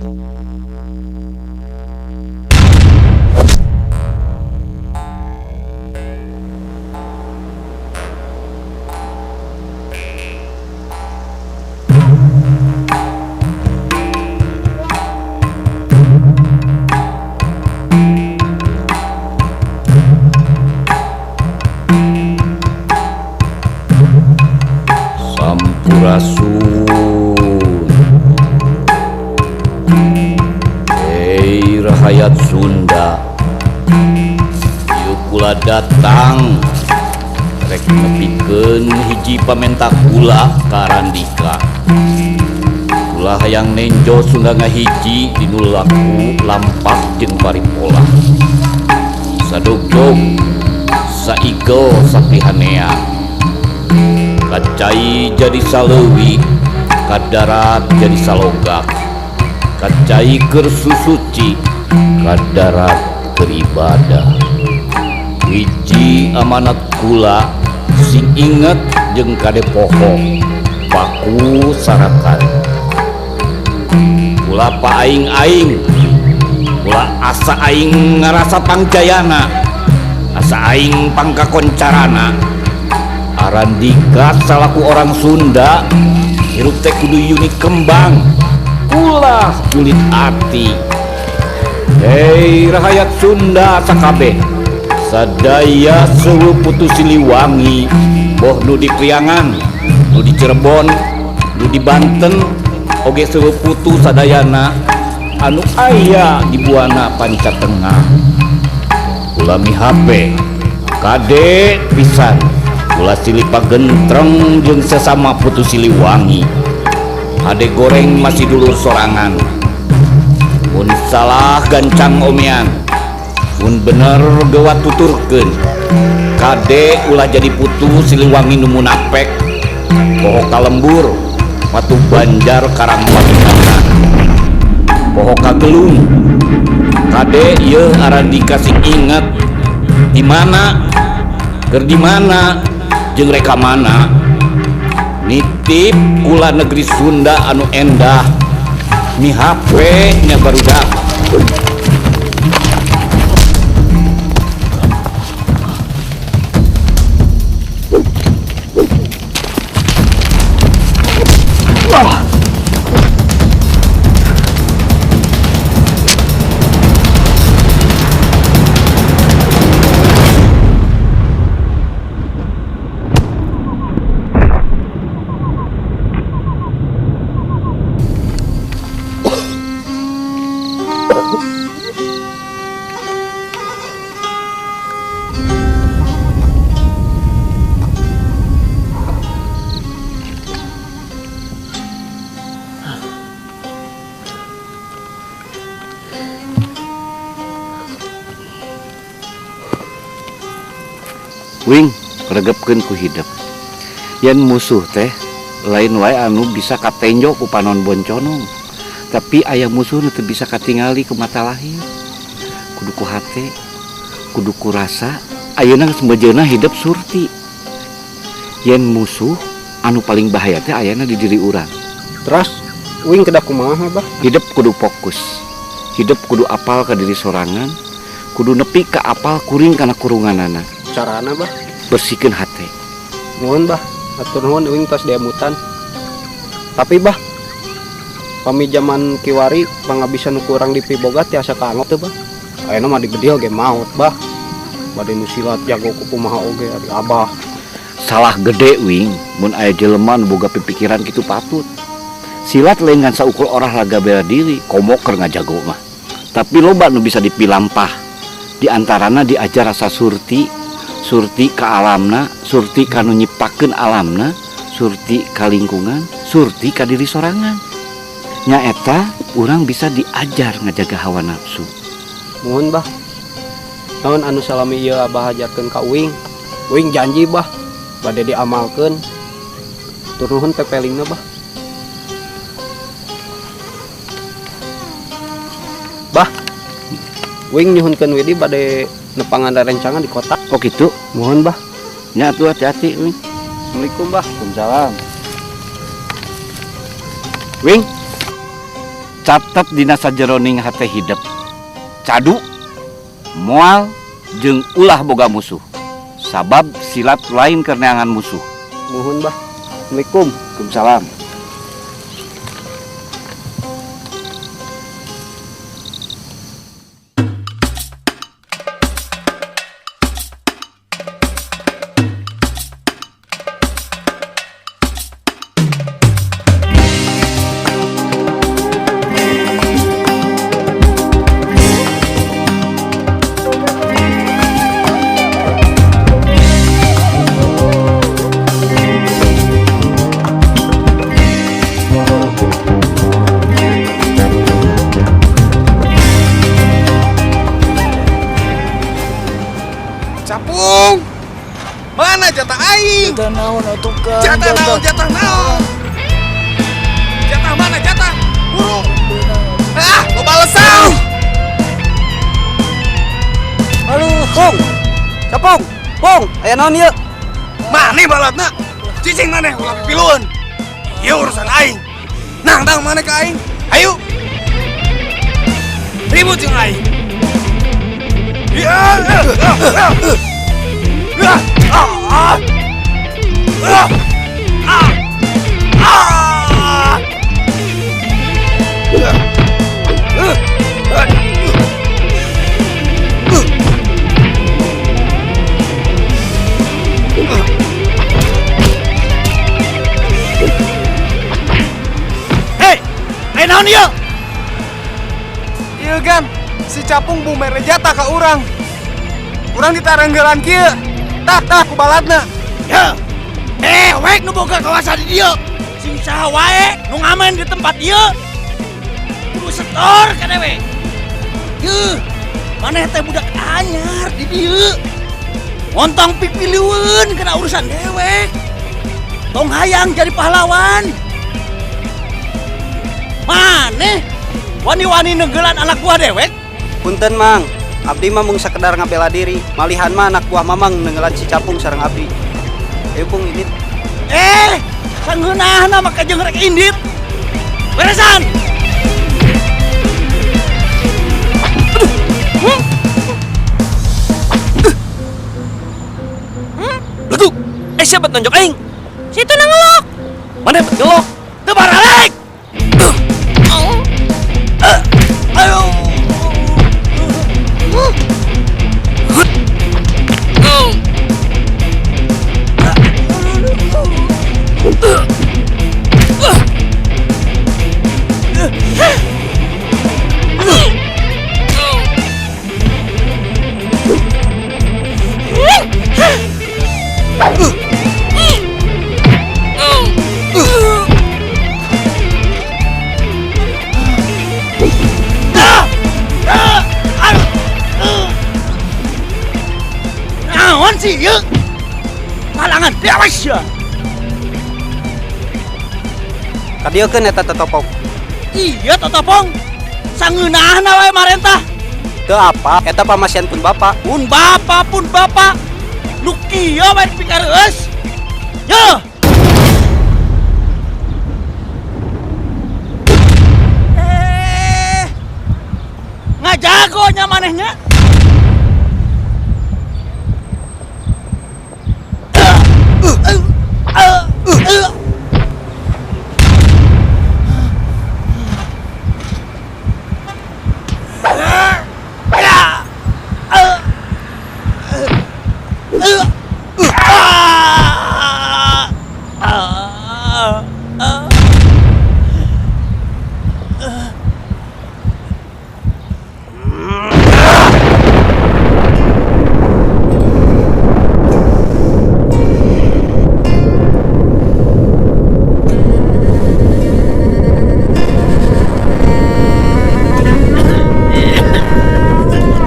Sampurasun. Hei rakyat Sunda, ieu kula datang rek nepikeun hiji pamenta kula ka Randika. Kula hayang nenjo Sunda ngahiji dinu laku lampak jeung paripola. Sadogdog, saigel sapihanea. Kacai jadi saleuwi, kadarat jadi salogak. Kacai keur susuci, kadarat keur ibadah. Hiji amanat kula sing inget jeung kade poho paku sarakan. Kula paing-aing, kula asa aing ngarasa pangjayana, asa aing pangkakoncarana. Randika salaku orang Sunda hirup teh kudu yuni kembang, ulah julit ati. Hei rakyat Sunda sakabeh, sadaya seueuh putu Siliwangi, boh nu di Priangan, nu di Cirebon, nu di Banten, oge seueuh putu sadayana anu aya di Buana Panca Tengah. Kula mihape kade pisan, kula silih pagentreng jeung sesama putu Siliwangi. Ade goreng masih dulur sorangan. Mun salah gancang omean, mun bener geuwat tuturkeun. Kade ulah jadi putu Siliwangi nu munapek, poho kalembur, watu banjar karang patungan, poho kagelung. Kade ieu Randika sing inget di mana, keur di mana, jeung reka mana. Nitip kula negeri Sunda anu endah, mihape nya barudak. Wing, regepkeun ku hidup. Yen musuh teh lain wae anu bisa katenjo ku panon bonconong, tapi aya musuh nu teu bisa katingali ku mata lahir. Kudu ku hate, kudu ku rasa. Ayeuna geus bejeuna hidup surti. Yen musuh anu paling bahaya teh ayana di diri urang. Terus Wing kedak kumaha, Bah? Hidup kudu fokus. Hidup kudu apal ka diri sorangan, kudu nepi ka apal kuring kana kurunganana. Carana, Bah? Bersihkeun hate. Nuhun, Bah. Atur nuhun Wing tos diamutan. Tapi, Bah, pami zaman kiwari pangabisa nu kurang dipiboga tiasa kaangot teh, Bah. Ayeuna mah digedil ge maot, Bah. Bade nu silat jago ku kumaha oge ari Abah. Salah gede Wing, mun aya jelema nu boga pipikiran kitu patut. Silat lain ngan saukur olahraga bela diri, komo keur ngajago mah. Tapi loba nu bisa dipilampah. Di antarana diajar rasa surti, surti ka alamna, surti kanu nyiptakeun alamna, surti ka lingkungan, surti ka diri sorangan. Nya eta urang bisa diajar ngajaga hawa nafsu. Nuhun, Bah. Naon anu salami ieu Abah ajarkeun ka Wing. Wing janji, Bah, bade diamalkeun. Tur nuhun pepelingna, Bah. Bah, Wing nyuhunkeun Widi bade nepangan rencangan di kota. Oh gitu. Mohon, Bah. Nya atuh hati-hati Wing. Assalamualaikum, Bah. Waalaikumsalam. Wing, catat dina sajeroning hate hidup cadu moal jeung ulah boga musuh sabab silat lain keneangan musuh. Nuhun bah. Assalamualaikum. Waalaikumsalam. Capung, mana jatah aing? Jatah naon atuh Kang? Jatah naon? Jatah naon? Jatah mana jatah? Burung. Ah, lo balesau. Aduh, Pong. Capung. Pong, aya naon ieu? Mana balatna? Cicing mana ulah piluan? Ieu urusan aing. Nah, dang mana ke aing? Ayo. Ribut jeung aing. Hei, ayo naon ieu? Ieu kan si Capung bumer jatah ka urang. Urang ditarenggelan kieu. Tah ku balatna. Ya, wek nu boga kawasan di dieu. Sing saha wae nu ngamen di tempat dieu. Kudu setor ka dewe. Yeuh, maneh teh budak anyar di dieu. Montong pipiliweun kana urusan dewek. Tong hayang jadi pahlawan. Maneh wani-wani negeulan anak buah dewek? Punten, Mang. Abdi mah mung sakedar ngabela diri. Malihan mah anak buah Mamang nenggelan si Capung sareng abdi. Ayo Pung, ini. Sanggeunahna maka jeung rek indit. Beresan. Letuk. Siapa nonjok aing? Situ na ngelok. Mana bet ngelok? Teu baralek. Ayo. Naon sih ieu? Halangan dewas ya. Kadiekeun eta tetopong. Iya totopong. Sangeunahna wae marentah. Teu apa, eta pamasian pun Bapak. Pun bapak. Nu kieu bae dipikareus. Yo. Ngajagonya manehnya.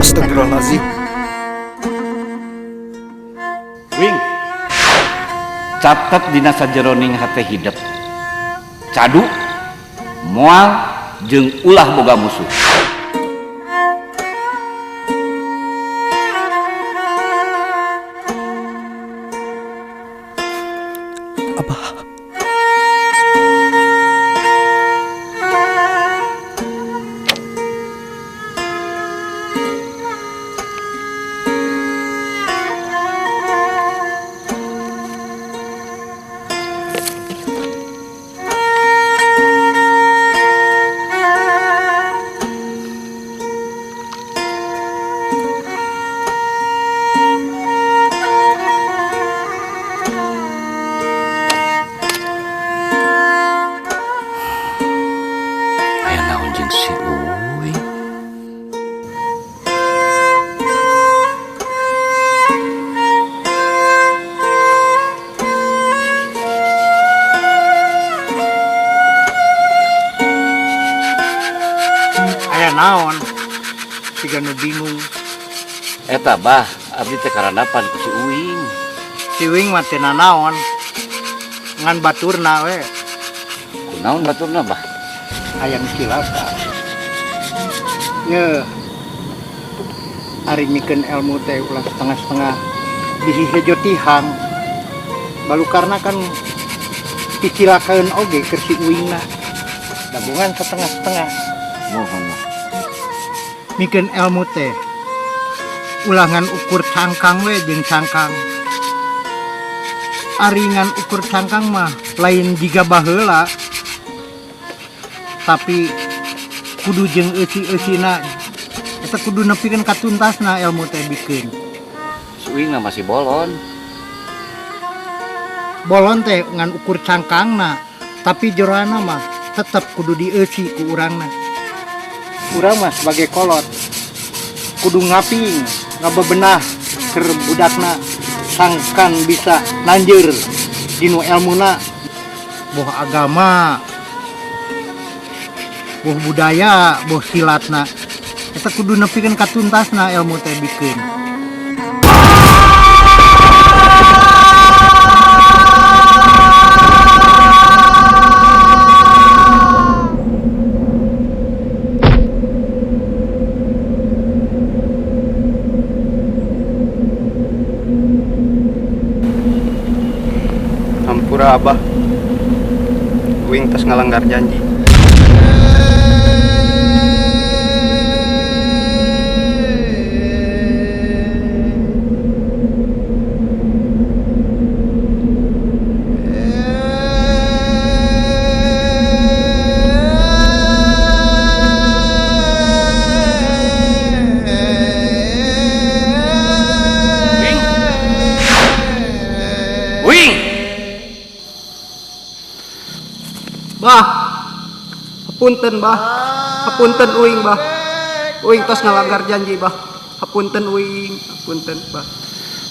Astagfirullahaladzim. Wing, catat dina sajeroning hate hidup cadu moal jeung ulah boga musuh. boga nu bingung. Eta bah, abdi teh karanapan ku si Uing. Si Wing mah teu nanaon. Ngan baturna we Kunaon baturna bah? hayang cilaka. Ye. Ari mikeun ilmu teh ulah setengah-setengah bisi hejotihan. Balu karena kan dicilakaeun oge keur si Uingna. Gabungan setengah-setengah. Mohon bah. Mikeun ilmu teh ulangan ukur cangkang we jeung cangkang. Aringan ukur cangkang mah lain jiga baheula. Tapi kudu jeung eusi-eusina eta kudu nepikeun ka tuntasna ilmu teh bikeun. Si Uing masih bolon. Bolon teh ngan ukur cangkangna, tapi jeroana mah tetep kudu dieusi ku urangna. Urang mah sebagai kolot kudu ngaping, ngabebenah keur budakna sangkan bisa nanjeur dinu ilmuna, boh agama, boh budaya, boh silatna. Eta kudu nepikeun ka tuntasna ilmu teh bikeun. Hampura abah. Uing tos ngalanggar janji. Bah, hapunten bah, hapunten Uing bah, Uing tos ngalanggar janji bah, hapunten Uing, hapunten bah.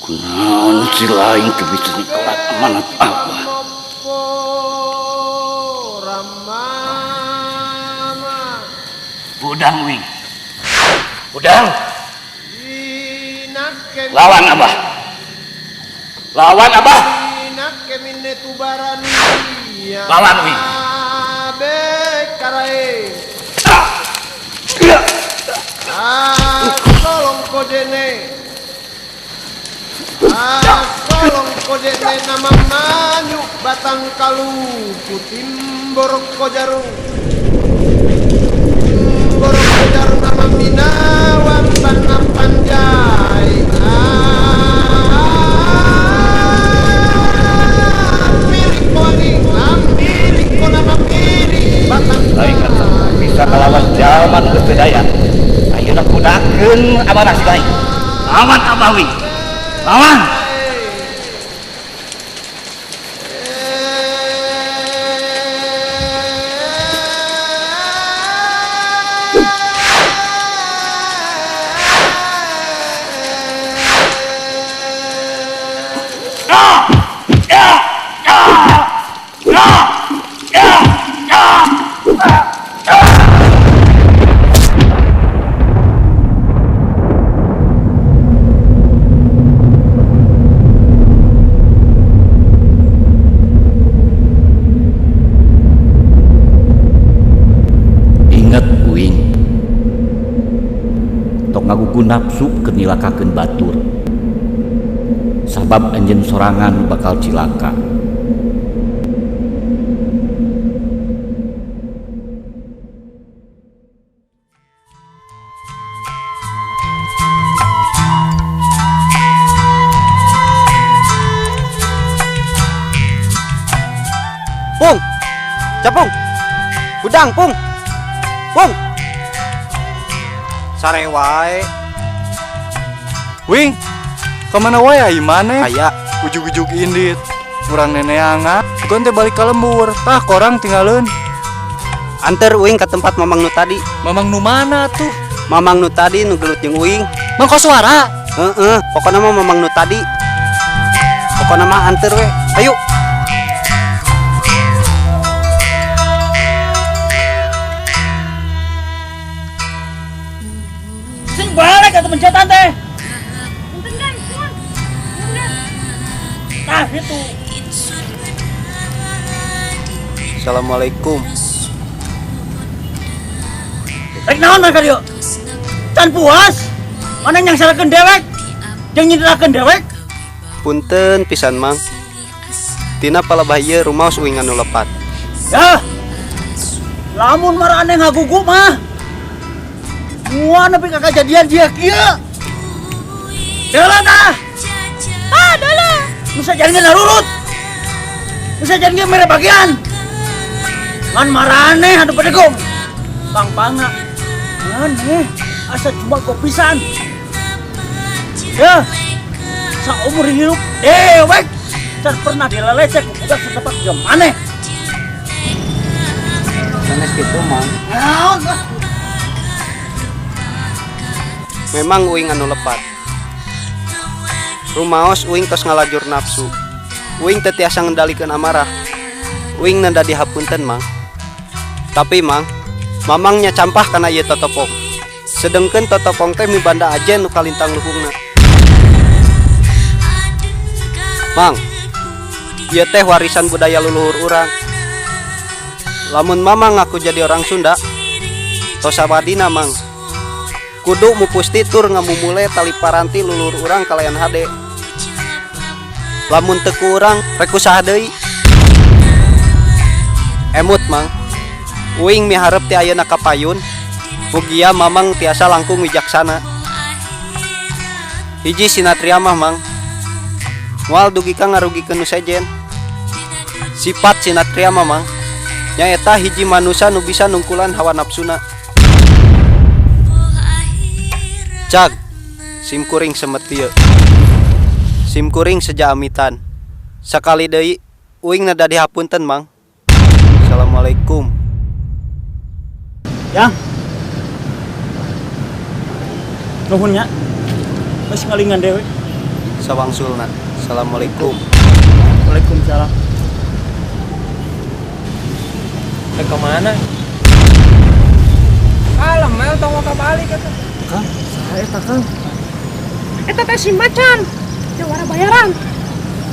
Kunaon si lain teu bisa nikolat amanat abah. Budang Uing. Budang. Lawan abah. Lawan abah. Lawan Uing. Tolong kodene nama manyu batang kalu putim borok kojaru nama minawan tanam panjai milik ko nama milik batang Lain kata bisa kalawan zaman berbedaya. Ayeuna kudakeun amanah si lain. Lawan abah Uing. Lawan. Ngagugu nafsu kenilakakeun batur. Sabab anjeun sorangan bakal cilaka. Pung, capung, budang, pung, sare wae. Wing, kemana wae ai maneh? Aya Ujug-ujug indit, kurang neneangan. Bukan teh balik ka lembur, tah korang tinggalin. anter Uing ke tempat mamang nu tadi. Mamang nu mana tuh? Mamang nu tadi nu gelut jeung Uing. Mang Koswara. Pokokna mah mamang nu tadi. Pokokna mah anter we. Ayo. pencetan teh. Nah, itu. Assalamualaikum. Rek naon mereka dia? Can puas? Mana yang salahkeun dewek? Jeung nyindrakeun dewek? Punten pisan mang. Tina palebah ieu rumaos uing anu lepat. Ya. Lamun marane ngagugu mah. Mua nepi ka kejadian dia kieu. Deula tah. Ah, deula. Bisa jaringan narurut. Bisa jaringan mere bagian. Man marane hadu pedegong. Pang-pangna. Maneh asa cuma kopisan. Ya. Saumur hidup dewek can pernah dilelecek budak setempat ke maneh. Sanes kitu mang. Naon? Memang uing anu lepat. Rumaos uing tos ngalajur nafsu. Uing teu tiasa ngendalikeun amarah. Uing nanda dihapunten mang. Tapi mang, mamangnya campah kana ieu totopong. Sedengkeun totopong teh mibanda ajen nu kalintang luhungna. Mang, ieu teh warisan budaya leluhur urang. Lamun mamang ngaku jadi orang Sunda, tos abadina mang. Kudu mupusti tur ngamumule tali paranti leluhur urang kalayan hade. Lamun teu ku urang rek usaha deui. Emut mang. Uing miharep ti ayeuna kapayun. Mugia mamang tiasa langkung wijaksana. Hiji sinatria mah mang. Moal dugi ka ngarugikeun nu sejen. Sifat sinatria mah mang nyaeta hiji manusia nu bisa nungkulan hawa nafsuna. Cag, simkuring semetiu. Simkuring sejaamitan. Sakali deui uing nada dihapunten mang. Assalamualaikum. Yang nuhunnya geus ngalingan dewe. Sawangsulna. Assalamualaikum. Waalaikumsalam. Ke mana? Alam mel tong ka balik eta. Kang, saha eta Kang? Eta teh si macan, jawara bayaran.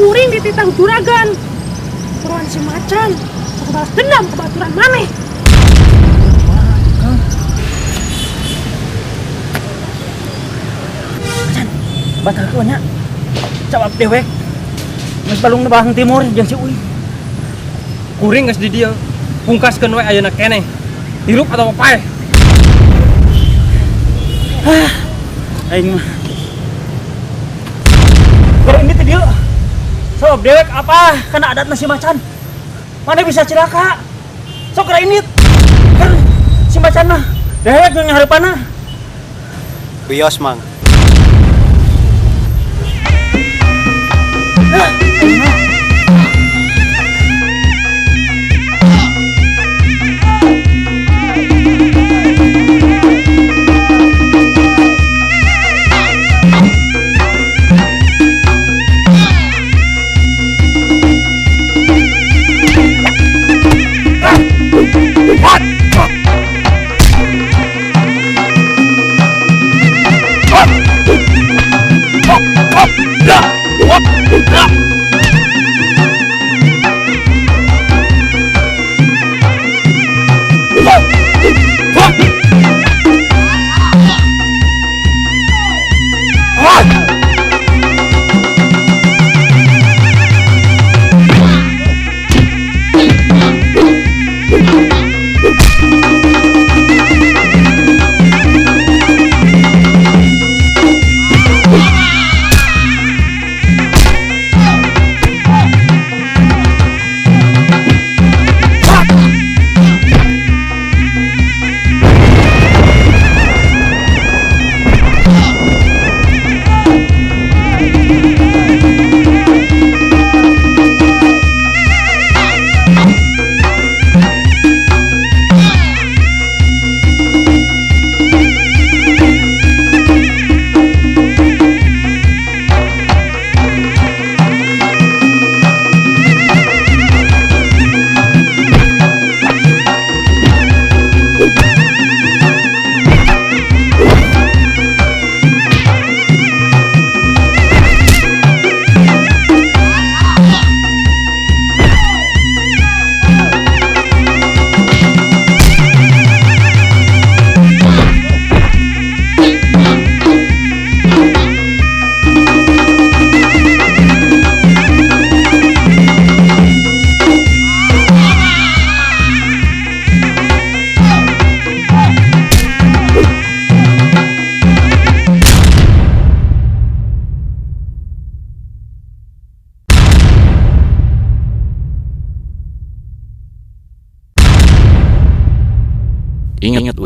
Kuring dititang juragan. Turuan si macan, aku balas dendam ke baturan maneh. Macan, batal nya. Jawab dewek. Geus balung nebahang timur jeung si Uing. Kuring geus di dieu. Pungkaskeun we ayeuna keneh. Hirup atau paeh? Aing mah. Kalau ini teh dia. Sok dewek apa? Kana adatna si macan. Mana bisa celaka? Sok ini. Kan si macan mah dewek jeung hareupanna. Bios mang.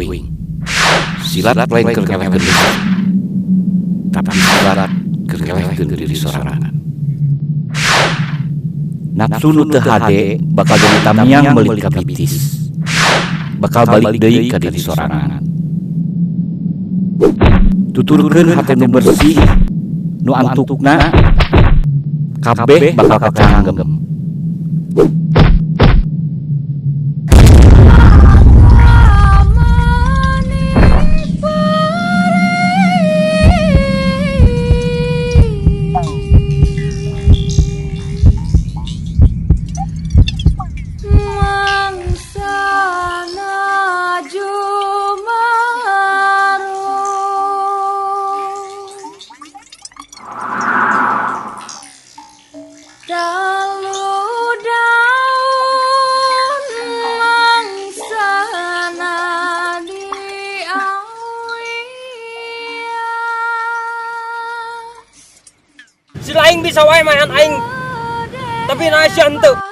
Wing. Silat lain keur ngelehkeun lisan. Tapi silat keur ngelehkeun diri sorangan. Nafsu nu teu hade bakal jadi tamiang balik ka bitis. Bakal balik deui ka diri sorangan. Tuturkeun hate nu bersih, nu antukna kabeh bakal kacanggem. Si lain bisa wae main aing. Tapi na si henteu.